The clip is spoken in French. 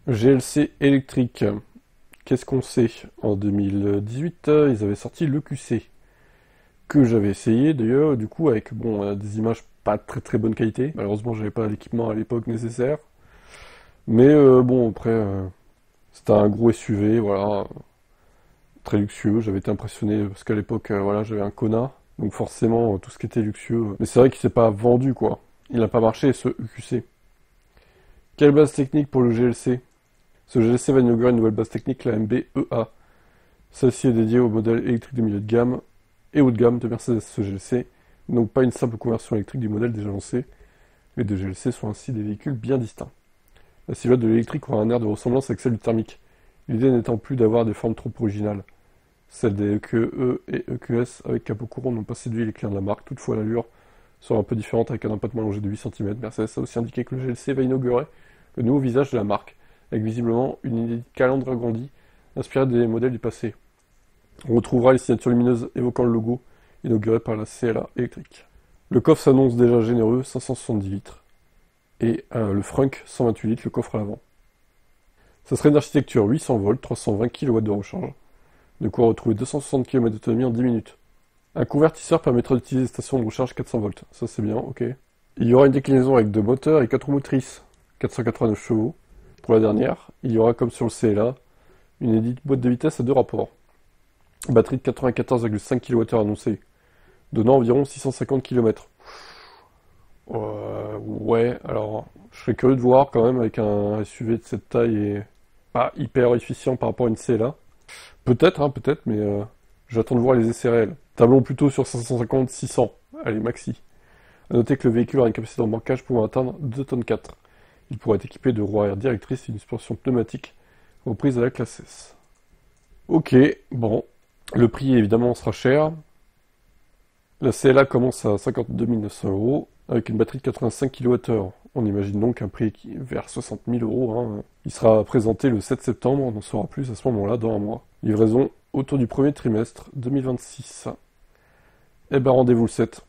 GLC électrique. Qu'est-ce qu'on sait? En 2018, ils avaient sorti le QC, que j'avais essayé d'ailleurs, du coup, avec des images pas très très bonne qualité. Malheureusement, j'avais pas l'équipement à l'époque nécessaire. Mais bon, après, c'était un gros SUV, voilà, très luxueux. J'avais été impressionné parce qu'à l'époque, voilà, j'avais un Kona, donc forcément, tout ce qui était luxueux. Mais c'est vrai qu'il s'est pas vendu, quoi. Il n'a pas marché, ce EQC. Quelle base technique pour le GLC? Ce GLC va inaugurer une nouvelle base technique, la MB-EA. Celle-ci est dédiée au modèle électrique de milieu de gamme et haut de gamme de Mercedes GLC, donc pas une simple conversion électrique du modèle déjà lancé. Les deux GLC sont ainsi des véhicules bien distincts. La silhouette de l'électrique aura un air de ressemblance avec celle du thermique, l'idée n'étant plus d'avoir des formes trop originales. Celles des EQE et EQS avec capot courant n'ont pas séduit les clients de la marque, toutefois l'allure sera un peu différente avec un empattement allongé de 8 cm. Mercedes a aussi indiqué que le GLC va inaugurer le nouveau visage de la marque, avec visiblement une inédite calandre agrandie, inspirée des modèles du passé. On retrouvera les signatures lumineuses évoquant le logo, inauguré par la CLA électrique. Le coffre s'annonce déjà généreux, 570 litres, et le Frunk 128 litres, le coffre à l'avant. Ça serait une architecture 800 volts, 320 kW de recharge, de quoi retrouver 260 km d'autonomie en 10 minutes. Un convertisseur permettra d'utiliser des stations de recharge 400 volts, ça c'est bien, ok. Il y aura une déclinaison avec 2 moteurs et 4 roues motrices, 489 chevaux. Pour la dernière, il y aura comme sur le CLA, une inédite boîte de vitesse à 2 rapports. Batterie de 94,5 kWh annoncée, donnant environ 650 km. Ouais, alors je serais curieux de voir quand même avec un SUV de cette taille et pas hyper efficient par rapport à une CLA. Peut-être, hein, peut-être, mais j'attends de voir les essais réels. Tablons plutôt sur 550-600, allez maxi. A noter que le véhicule aura une capacité d'embarquage pouvant atteindre 2 tonnes 4. Il pourra être équipé de roues arrière directrices et d'une suspension pneumatique reprise à la classe S. Ok, bon, le prix évidemment sera cher. La CLA commence à 52 900 € avec une batterie de 85 kWh. On imagine donc un prix qui est vers 60 000 €. Hein. Il sera présenté le 7 septembre, on en saura plus à ce moment-là, dans un mois. Livraison autour du premier trimestre 2026. Eh ben rendez-vous le 7.